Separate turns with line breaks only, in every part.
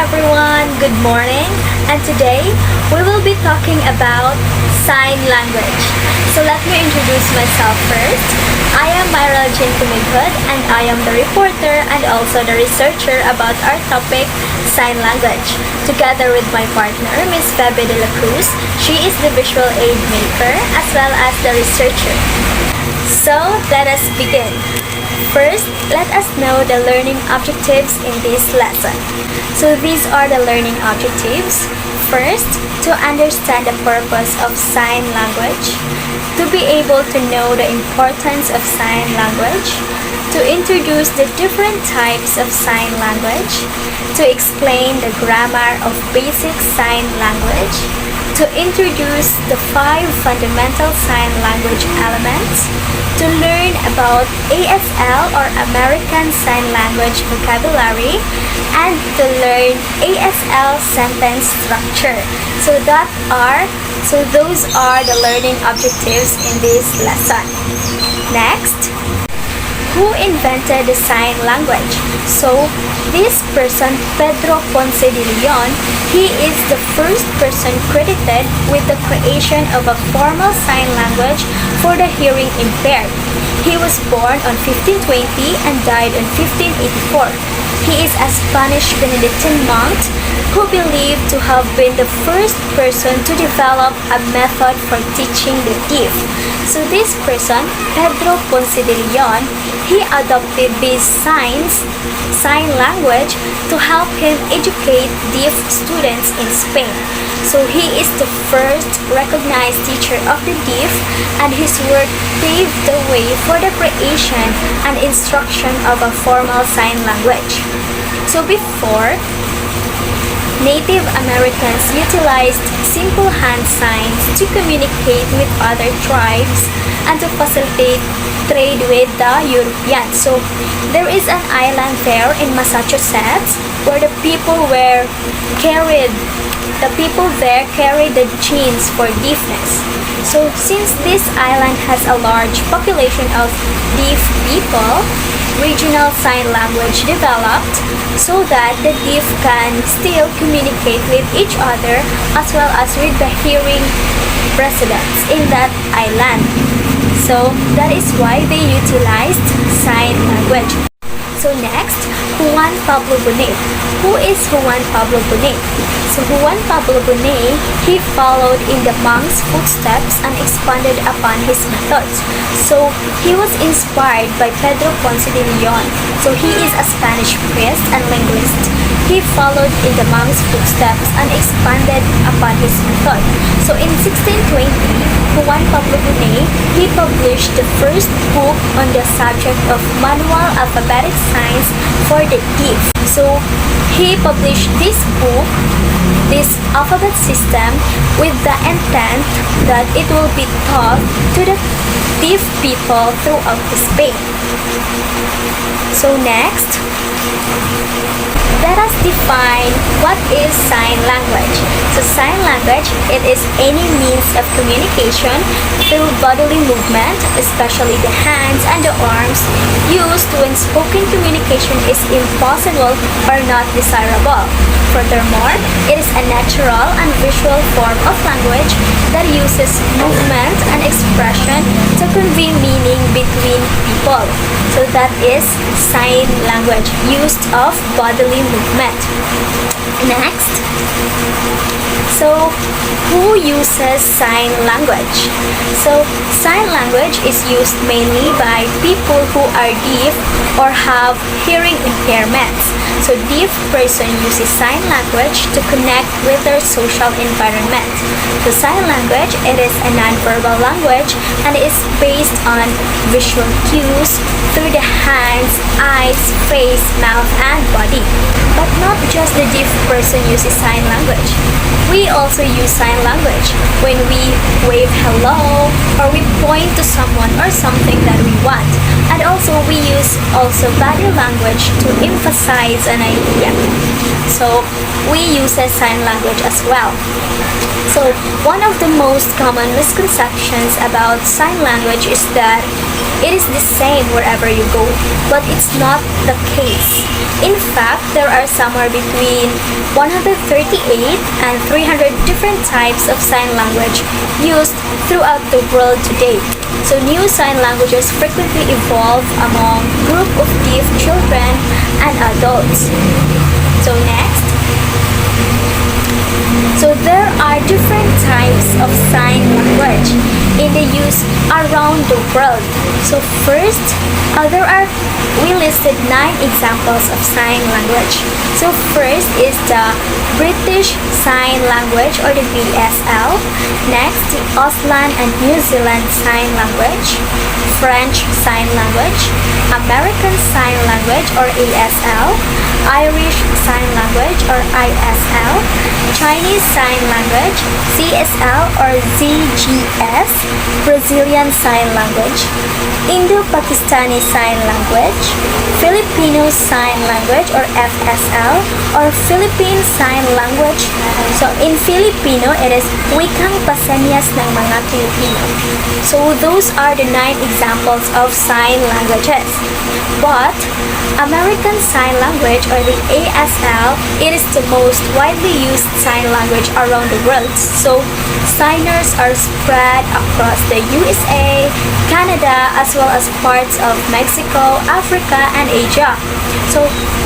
everyone, good morning, and today we will be talking about sign language. So let me introduce myself first. I am Myra Jane Kumighod and I am the reporter and also the researcher about our topic, sign language. Together with my partner, Miss Bebe de la Cruz, she is the visual aid maker as well as the researcher. So let us begin. First, let us know the learning objectives in this lesson. So these are the learning objectives. First, to understand the purpose of sign language, to be able to know the importance of sign language, to introduce the different types of sign language, to explain the grammar of basic sign language, to introduce the 5 fundamental sign language elements, to learn about ASL or American Sign Language vocabulary, and to learn ASL sentence structure. So those are the learning objectives in this lesson. Next, who invented the sign language? So this person, Pedro Ponce de Leon, he is the first person credited with the creation of a formal sign language for the hearing impaired. He was born on 1520 and died on 1584. He is a Spanish Benedictine monk who believed to have been the first person to develop a method for teaching the deaf. So this person, Pedro Ponce de Leon, he adopted this sign language to help him educate deaf students in Spain. So he is the first recognized teacher of the deaf, and his work paved the way for the creation and instruction of a formal sign language. So before, Native Americans utilized simple hand signs to communicate with other tribes and to facilitate trade with the Europeans. So there is an island there in Massachusetts where the people there carried the genes for deafness. So since this island has a large population of deaf people, regional sign language developed so that the deaf can still communicate with each other as well as with the hearing residents in that island. So that is why they utilized sign language. So next, Juan Pablo Bonet. Who is Juan Pablo Bonet? So Juan Pablo Bonet, he followed in the monk's footsteps and expanded upon his methods. So he was inspired by Pedro Ponce de Leon. So he is a Spanish priest and linguist. He followed in the monk's footsteps and expanded upon his method. So in 1620, Juan Pablo Bonet, he published the first book on the subject of manual alphabetic signs for the deaf. So he published this book, this alphabet system, with the intent that it will be taught to the deaf people throughout Spain. So next, let us define what is sign language. So sign language, it is any means of communication through bodily movement, especially the hands and the arms, used when spoken communication is impossible or not desirable. Furthermore, it is a natural and visual form of language that uses movement and expression to convey meaning between people. So that is sign language, used of bodily movement. Next, so who uses sign language? So sign language is used mainly by people who are deaf or have hearing impairments. So deaf person uses sign language to connect with their social environment. So sign language, it is a non-verbal language and is based on visual cues through the hands, eyes, face, mouth, and body. But not just the deaf person uses sign language. We also use sign language when we wave hello or we point to someone or something that we want. And also we use body language to emphasize an idea. So we use sign language as well. So one of the most common misconceptions about sign language is that it is the same wherever you go, but it's not the case. In fact, there are somewhere between 138 and 300 different types of sign language used throughout the world today. So new sign languages frequently evolve among group of deaf children and adults. So next. So there are different types of sign language in the use around the world. So first, we listed 9 examples of sign language. So first is the British Sign Language or the BSL. Next, the Auslan and New Zealand Sign Language, French Sign Language, American Sign Language or ASL, Irish Sign Language or ISL, Chinese Sign Language, CSL or ZGS, Brazilian Sign Language, Indo-Pakistani Sign Language, Filipino Sign Language or FSL, or Philippine Sign Language. So in Filipino, it is Wikang Pasenyas ng mga Pilipino. So those are the 9 examples of sign languages. But American Sign Language or the ASL, it is the most widely used sign language around the world. So signers are spread across the USA, Canada, as well as parts of Mexico, Africa, and Asia.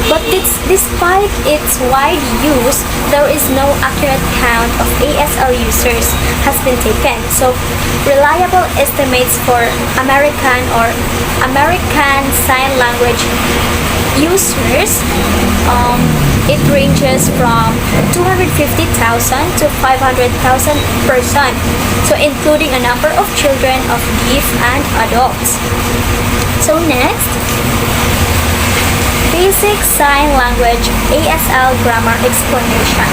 But despite its wide use, there is no accurate count of ASL users has been taken. So reliable estimates for American Sign Language users, it ranges from 250,000 to 500,000 person. So including a number of children of deaf and adults. So next, Basic Sign Language ASL Grammar Explanation.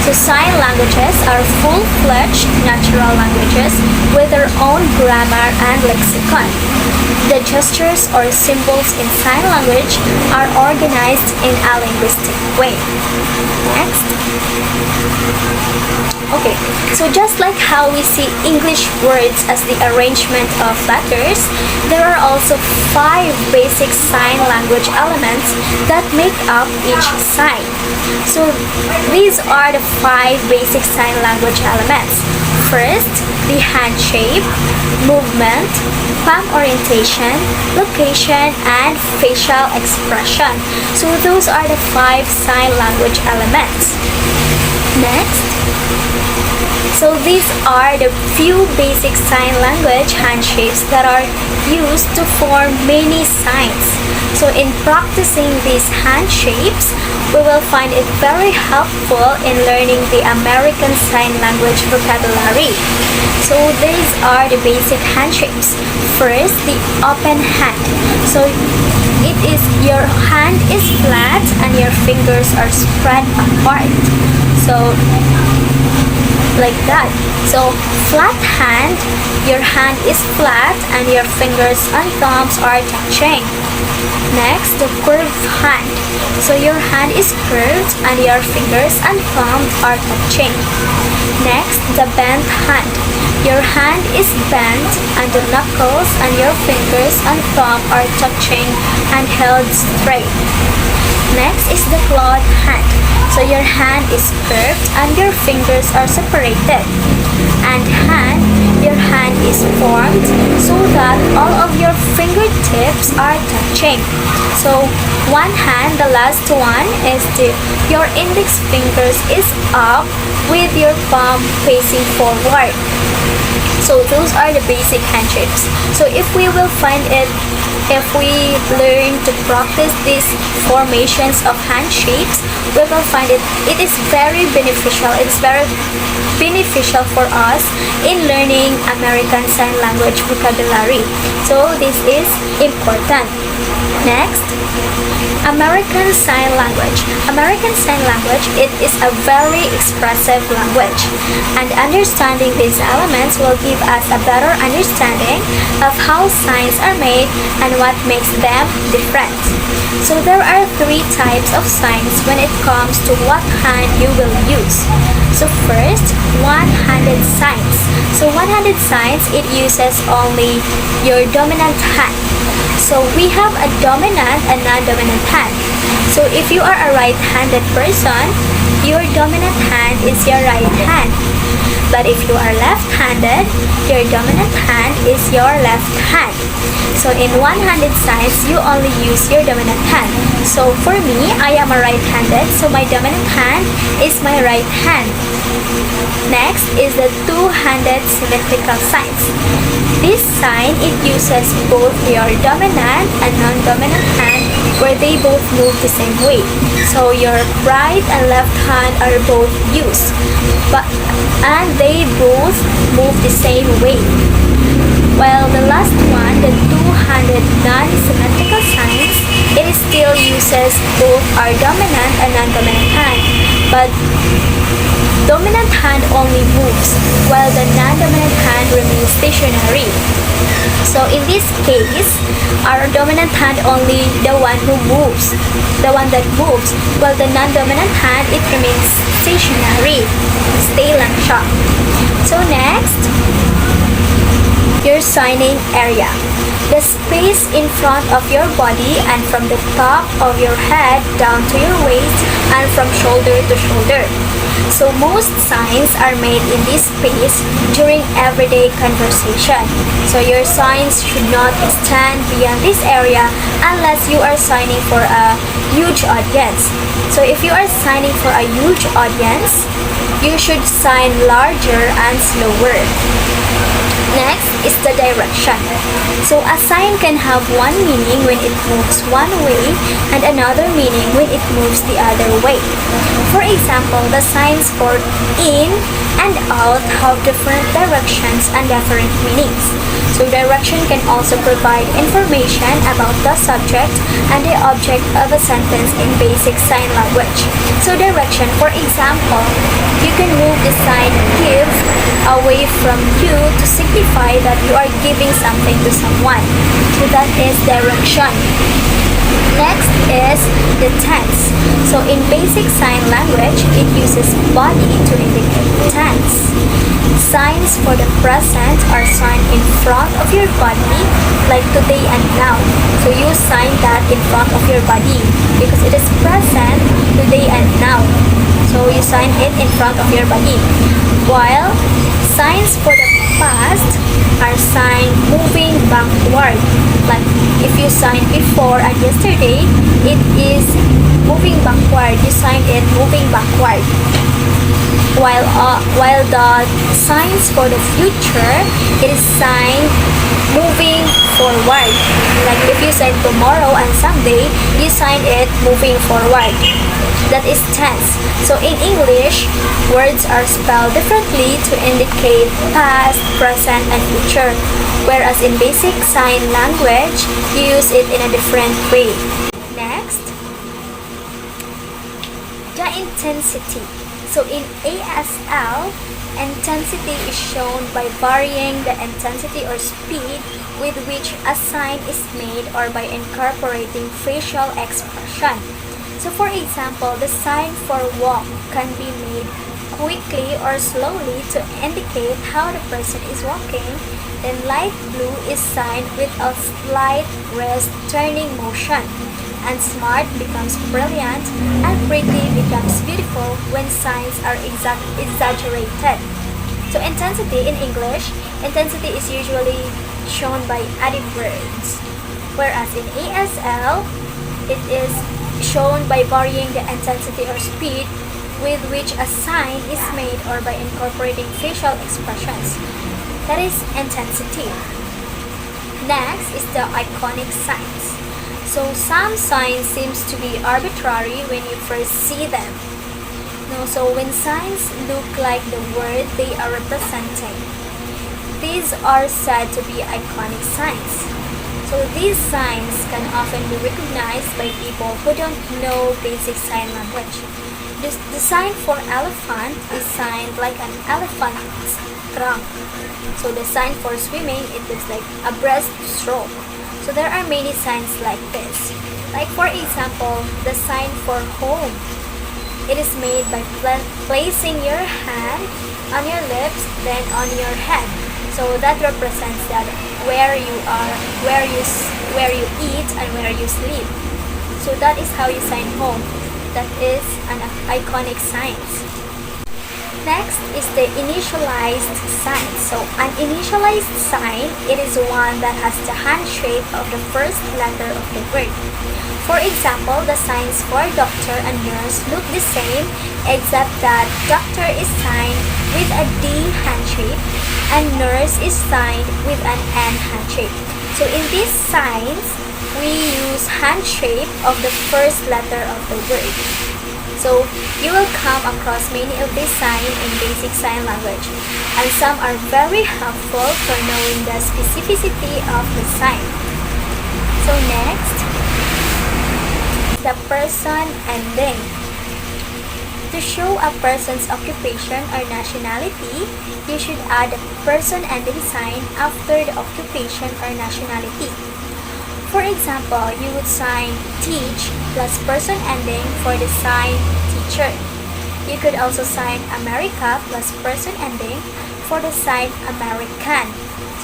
So sign languages are full-fledged natural languages with their own grammar and lexicon. The gestures or symbols in sign language are organized in a linguistic way. Next. Okay, so just like how we see English words as the arrangement of letters, there are also 5 basic sign language elements that make up each sign. So these are the 5 basic sign language elements. First, the hand shape, movement, palm orientation, location, and facial expression. So those are the 5 sign language elements. Next, so these are the few basic sign language hand shapes that are used to form many signs. So in practicing these hand shapes, we will find it very helpful in learning the American Sign Language vocabulary. So these are the basic hand shapes. First, the open hand. So your hand is flat and your fingers are spread apart. So like that. So flat hand, your hand is flat and your fingers and thumbs are touching. Next, the curved hand. So your hand is curved and your fingers and thumbs are touching. Next, the bent hand. Your hand is bent and the knuckles and your fingers and thumb are touching and held straight. Next is the clawed hand. So your hand is curved and your fingers are separated. And your hand is formed so that all of your fingertips are touching. So one hand, the last one, is your index fingers is up with your palm facing forward. So those are the basic hand shapes. So if we learn to practice these formations of hand shapes, we will find it is very beneficial. It's very beneficial for us in learning American Sign Language vocabulary. So this is important. Next, American Sign Language. American Sign Language, it is a very expressive language, and understanding these elements will give us a better understanding of how signs are made and what makes them different. So there are 3 types of signs when it comes to what hand you will use. So first, one-handed signs. So one-handed signs, it uses only your dominant hand. So we have a dominant and non-dominant hand. So if you are a right-handed person, your dominant hand is your right hand. But if you are left-handed, your dominant hand is your left hand. So in one-handed signs, you only use your dominant hand. So for me, I am a right-handed, so my dominant hand is my right hand. Next is the two-handed symmetrical signs. This sign, it uses both your dominant and non-dominant hand where they both move the same way. So your right and left hand are both used, and they both move the same way. While the last one, the two-handed non-symmetrical signs, it still uses both our dominant and non-dominant hand, but dominant hand only moves, while the non-dominant hand remains stationary. So in this case, our dominant hand only the one who moves, the one that moves, while the non-dominant hand, it remains stationary, stay lang siya. So next, your signing area. The space in front of your body and from the top of your head down to your waist and from shoulder to shoulder. So most signs are made in this space during everyday conversation. So your signs should not extend beyond this area unless you are signing for a huge audience. So if you are signing for a huge audience, you should sign larger and slower. Next is the direction. So a sign can have one meaning when it moves one way and another meaning when it moves the other way. For example, the signs for in and out have different directions and different meanings. So direction can also provide information about the subject and the object of a sentence in basic sign language. So direction, for example, you can move the sign give away from you to signify that you are giving something to someone. So that is direction. Next is the tense. So in basic sign language, it uses body to indicate tense. Signs for the present are signed in front of your body, like today and now. So you sign that in front of your body because it is present, today and now. So you sign it in front of your body. While signs for the past are signed moving backward. Like if you sign before and yesterday, it is moving backward. You sign it moving backward. While the signs for the future, it is signed moving forward. Like if you sign tomorrow and someday, you sign it moving forward. That is tense. So in English, words are spelled differently to indicate past, present, and future. Whereas in basic sign language, you use it in a different way. Next, the intensity. So in ASL, intensity is shown by varying the intensity or speed with which a sign is made or by incorporating facial expression. So for example, the sign for walk can be made quickly or slowly to indicate how the person is walking. Then light blue is signed with a slight wrist turning motion. And smart becomes brilliant and pretty becomes beautiful when signs are exaggerated. So intensity in English, intensity is usually shown by added words. Whereas in ASL, it is shown by varying the intensity or speed with which a sign is made or by incorporating facial expressions. That is intensity. Next is the iconic signs. So some signs seems to be arbitrary when you first see them. No, so when signs look like the word they are representing, these are said to be iconic signs. So these signs can often be recognized by people who don't know basic sign language. The sign for elephant is signed like an elephant's trunk. So the sign for swimming, it looks like a breaststroke. So there are many signs like this. Like for example, the sign for home. It is made by placing your hand on your lips, then on your head. So that represents that where you are, where you eat, and where you sleep. So that is how you sign home. That is an iconic sign. Next is the initialized sign. So an initialized sign, it is one that has the hand shape of the first letter of the word. For example, the signs for doctor and nurse look the same, except that doctor is signed with a D hand shape and nurse is signed with an N hand shape. So in these signs, we use hand shape of the first letter of the word. So you will come across many of these signs in basic sign language, and some are very helpful for knowing the specificity of the sign. So next, the person ending. To show a person's occupation or nationality, you should add a person ending sign after the occupation or nationality. For example, you would sign teach plus person ending for the sign teacher. You could also sign America plus person ending for the sign American.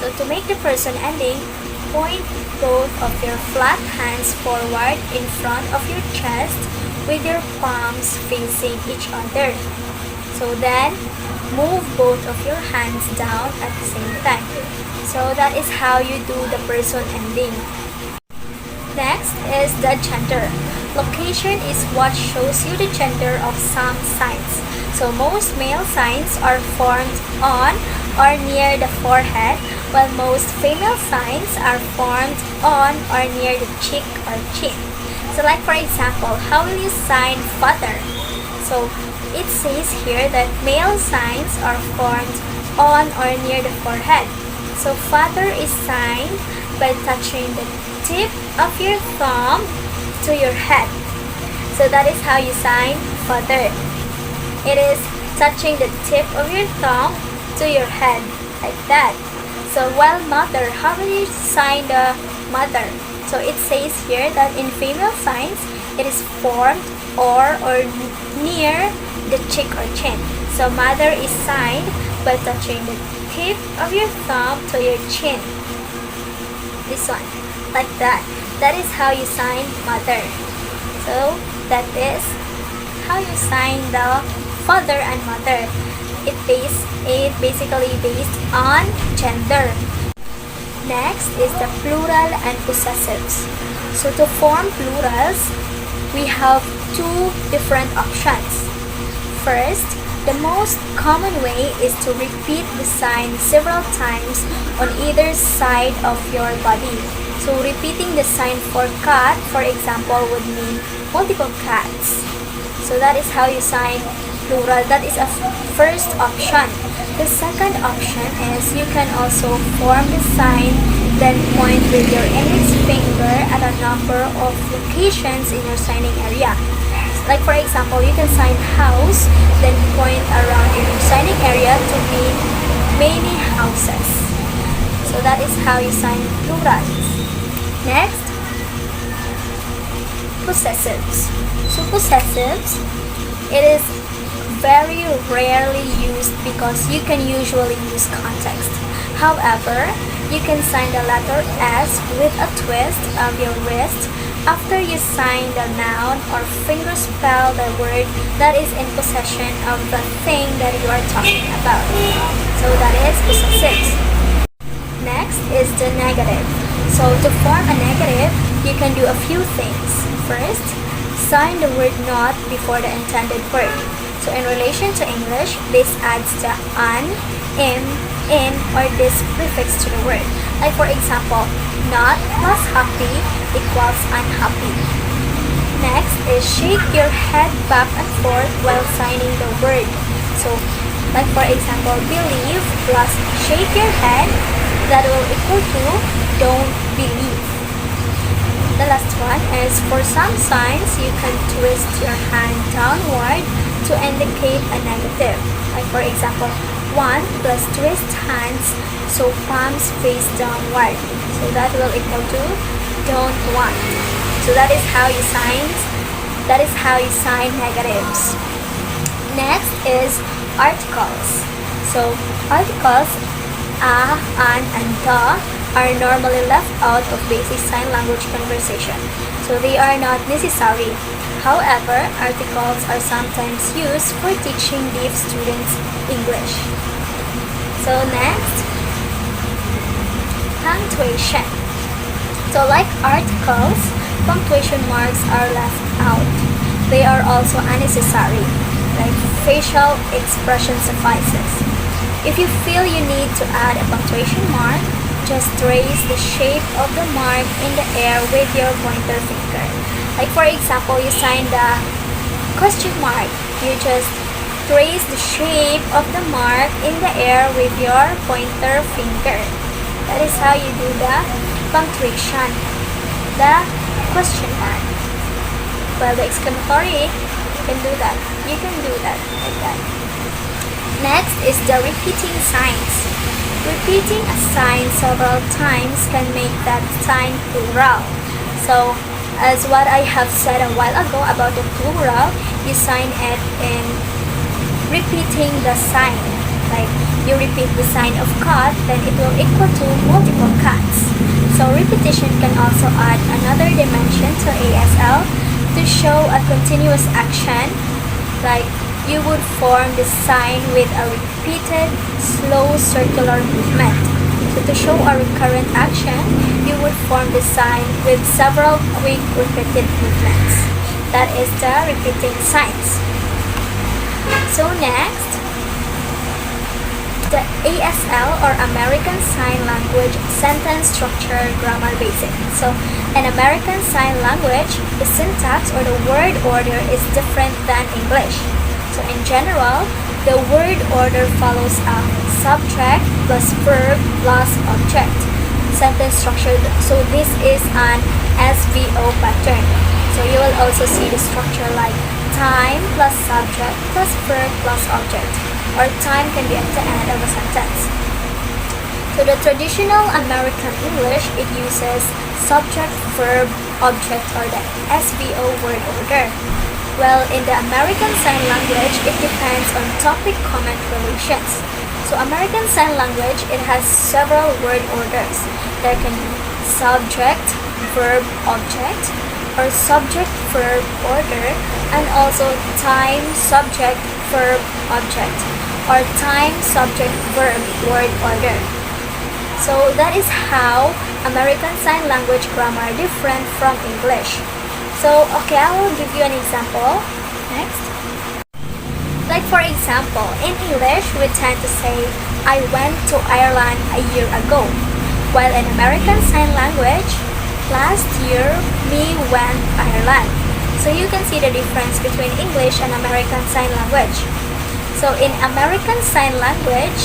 So to make the person ending, point both of your flat hands forward in front of your chest with your palms facing each other. So then, move both of your hands down at the same time. So that is how you do the person ending. Next is the gender. Location is what shows you the gender of some signs. So most male signs are formed on or near the forehead, while most female signs are formed on or near the cheek or chin. So like for example, how will you sign father? So it says here that male signs are formed on or near the forehead. So father is signed by touching the tip of your thumb to your head. So that is how you sign father. It is touching the tip of your thumb to your head, like that. So while mother, how will you sign the mother? So it says here that in female signs, it is formed or near the cheek or chin. So mother is signed by touching the tip of your thumb to your chin. This one, like that. That is how you sign mother. So that is how you sign the father and mother. It basically based on gender. Next is the plural and possessives. So to form plurals, we have two different options. First, the most common way is to repeat the sign several times on either side of your body. So repeating the sign for cat, for example, would mean multiple cats. So that is how you sign plural. That is a first option. The second option is you can also form the sign, then point with your index finger at a number of locations in your signing area. Like for example, you can sign house, then point around in your signing area to mean many houses. So that is how you sign plurals. Next, possessives. So possessives, it is very rarely used because you can usually use context. However, you can sign the letter S with a twist of your wrist after you sign the noun or fingerspell the word that is in possession of the thing that you are talking about. So that is possessives. Next is the negative. So to form a negative, you can do a few things. First, sign the word not before the intended word. So in relation to English, this adds the an, in, or this prefix to the word. Like for example, not plus happy equals unhappy. Next is shake your head back and forth while signing the word. So like for example, believe plus shake your head, that will equal to don't believe. The last one is for some signs, you can twist your hand downward to indicate a negative. Like for example, 1 plus twist hands, so palms face downward. So that will equal to don't want. So that is how you sign negatives. Next is articles. So articles a, an, and the are normally left out of basic sign language conversation, so they are not necessary. However, articles are sometimes used for teaching deaf students English. So next, punctuation. So like articles, punctuation marks are left out. They are also unnecessary, like facial expression suffices. If you feel you need to add a punctuation mark, just trace the shape of the mark in the air with your pointer finger. Like for example, you sign the question mark. You just trace the shape of the mark in the air with your pointer finger. That is how you do the punctuation, the question mark. Well, the exclamatory, you can do that. You can do that like that. Next is the repeating signs. Repeating a sign several times can make that sign plural. So, as what I have said a while ago about the plural, you sign it in repeating the sign. Like, you repeat the sign of cut, then it will equal to multiple cuts. So, repetition can also add another dimension to ASL to show a continuous action. Like, you would form the sign with a repeated, slow circular movement. So to show a recurrent action, you would form the sign with several quick repeated movements. That is the repeating signs. So next, the ASL or American Sign Language Sentence Structure Grammar Basic. So in American Sign Language, the syntax or the word order is different than English. So in general, the word order follows a subject plus verb plus object sentence structure. So this is an SVO pattern. So you will also see the structure like time plus subject plus verb plus object, or time can be at the end of a sentence. So the traditional American English, it uses subject, verb, object, or the SVO word order. Well, in the American Sign Language, it depends on topic-comment relations. So American Sign Language, it has several word orders. There can be subject, verb, object, or subject, verb, order, and also time, subject, verb, object, or time, subject, verb, word order. So that is how American Sign Language grammar different from English. So, okay, I will give you an example. Next. Like for example, in English, we tend to say, I went to Ireland a year ago. While in American Sign Language, last year, me went Ireland. So you can see the difference between English and American Sign Language. So in American Sign Language,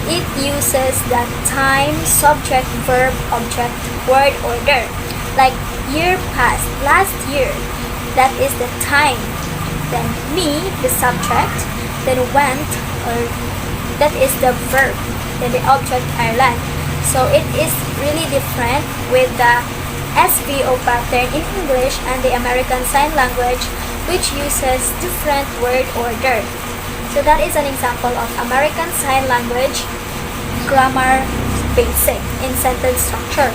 it uses the time, subject, verb, object, word order. Like year past, last year, that is the time. Then me, the subject, then went, or that is the verb, then the object Ireland. So it is really different with the SVO pattern in English and the American Sign Language, which uses different word order. So that is an example of American Sign Language grammar basic in sentence structure.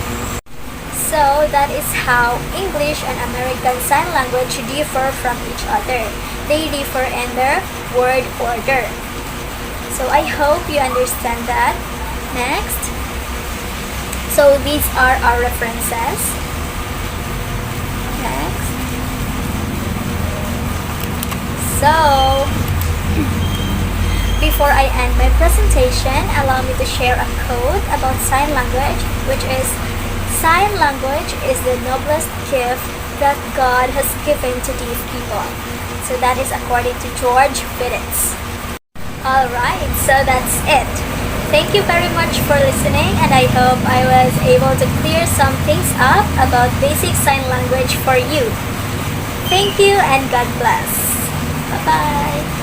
So that is how English and American Sign Language differ from each other. They differ in their word order. So I hope you understand that. Next. So these are our references. Next. So before I end my presentation, allow me to share a quote about sign language, which is, sign language is the noblest gift that God has given to deaf people. So that is according to George Fiddits. Alright, so that's it. Thank you very much for listening, and I hope I was able to clear some things up about basic sign language for you. Thank you and God bless. Bye-bye.